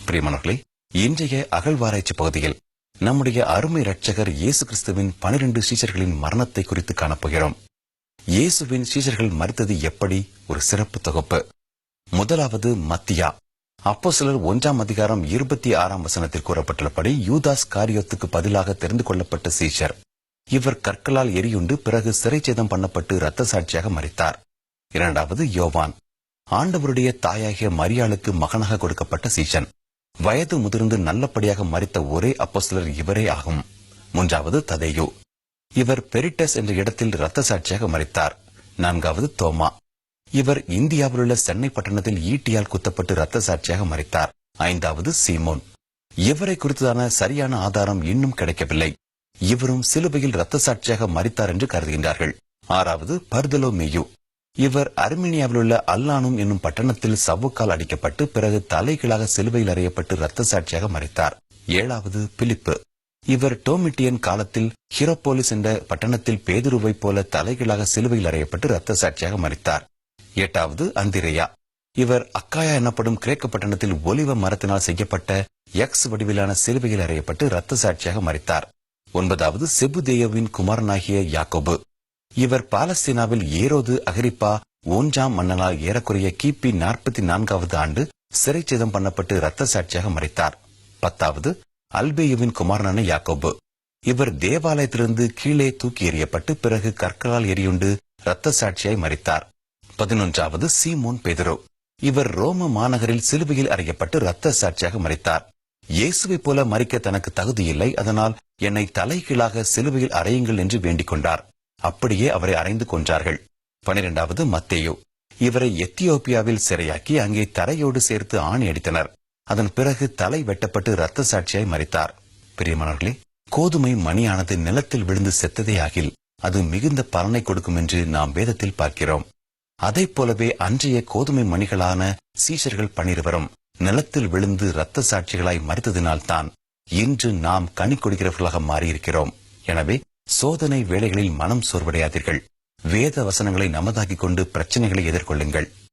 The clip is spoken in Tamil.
பிரியமானவர்களே, இன்றைய அகழ்வாராய்ச்சி பகுதியில் நம்முடைய அருமை இரட்சகர் இயேசு கிறிஸ்துவின் 12 சீஷர்களின் மரணத்தை குறித்து காணப்போகிறோம். இயேசுவின் சீஷர்கள் மரித்தது எப்படி? ஒரு சிறப்பு தொகுப்பு. முதலாவது மத்தியா. அப்போஸ்தலர் 1 அதிகாரம் 26 வசனத்தில் கூறப்பட்டுள்ளபடி யூதாஸ் காரியோத்துக்கு பதிலாக தெரிந்து கொள்ளப்பட்ட சீஷர். இவர் கற்களால் எரியுண்டு பிறகு சிறைச்சேதம் பண்ணப்பட்டு இரத்த சாட்சியாக மரித்தார். இரண்டாவது யோவான். ஆண்டவருடைய தாயாகிய மரியாளுக்கு மகனாக கொடுக்கப்பட்ட சீஷன். வயது முதிர்ந்து நல்லபடியாக மரித்த ஒரே அப்போஸ்தலர் இவரே ஆகும். மூன்றாவது ததேயு. இவர் பெரிட்டஸ் என்ற இடத்தில் இரத்த சாட்சியாக மரித்தார். நான்காவது தோமா. இவர் இந்தியாவில் உள்ள சென்னை பட்டணத்தில் ஈட்டியால் குத்தப்பட்டு இரத்த சாட்சியாக மரித்தார். ஐந்தாவது சீமோன். இவரை குறித்ததான சரியான ஆதாரம் இன்னும் கிடைக்கவில்லை. இவரும் சிலுவையில் இரத்த சாட்சியாக மரித்தார் என்று கருதுகின்றார்கள். ஆறாவது பர்தலோமேயு. இவர் அர்மீனியாவில் உள்ள அல்லானும் என்னும் பட்டணத்தில் சவுக்கால் அடிக்கப்பட்டு பிறகு தலைகீழாக சிலுவையில் அறையப்பட்டு இரத்த சாட்சியாக மரித்தார். ஏழாவது பிலிப்பு. இவர் டோமிட்டியன் காலத்தில் ஹிரோபோலிஸ் என்ற பட்டணத்தில் பேதுருவை போல தலைகீழாக சிலுவையில் அறையப்பட்டு இரத்த சாட்சியாக மரித்தார். எட்டாவது அந்திரேயா. இவர் அக்காயா எனப்படும் கிரேக்க பட்டணத்தில் ஒலிவ மரத்தினால் செய்யப்பட்ட எக்ஸ் வடிவிலான சிலுவையில் அறையப்பட்டு இரத்த சாட்சியாக மரித்தார். ஒன்பதாவது செபுதேயோவின் குமாரனாகிய யாக்கோபு. இவர் பாலஸ்தீனாவில் ஏரோது அகிரிப்பா 1ஆம் மன்னனால் ஏறக்குறைய கிபி 44வது ஆண்டு சிறைச்சேதம் பண்ணப்பட்டு இரத்த சாட்சியாக மரித்தார். பத்தாவது அல்பேயுவின் குமாரனான யாக்கோபு. இவர் தேவாலயத்திலிருந்து கீழே தூக்கி எறியப்பட்டு பிறகு கற்களால் எரியுண்டு இரத்த சாட்சியாய் மரித்தார். 11வது சீமோன் பேதுரு. இவர் ரோம மாநகரில் சிலுவையில் அறையப்பட்டு இரத்த சாட்சியாக மரித்தார். இயேசுவை போல மரிக்க தனக்கு தகுதியில்லை, அதனால் என்னை தலைகீழாக சிலுவையில் அறையுங்கள் என்று வேண்டிக் கொண்டார். அப்படியே அவரை அறைந்து கொன்றார்கள். 12வது மத்தேயு. இவரை எத்தியோப்பியாவில் சிறையாக்கி அங்கே தரையோடு சேர்த்து ஆணி அடித்தனர். அதன் பிறகு தலை வெட்டப்பட்டு இரத்த சாட்சியாய் மரித்தார். பிரியமானவர்களே, கோதுமை மணியானது நிலத்தில் விழுந்து செத்ததே ஆகில் அது மிகுந்த பலனை கொடுக்கும் என்று நாம் வேதத்தில் பார்க்கிறோம். அதை போலவே அன்றைய கோதுமை மணிகளான சீஷர்கள் 12 நிலத்தில் விழுந்து இரத்த சாட்சிகளாய் மரித்ததினால்தான் இன்று நாம் கனி கொடுக்கிறவர்களாக மாறியிருக்கிறோம். எனவே சோதனை வேளைகளில் மனம் சோர்வடையாதீர்கள். வேத வசனங்களை நமதாக்கிக் கொண்டு பிரச்சனைகளை எதிர்கொள்ளுங்கள்.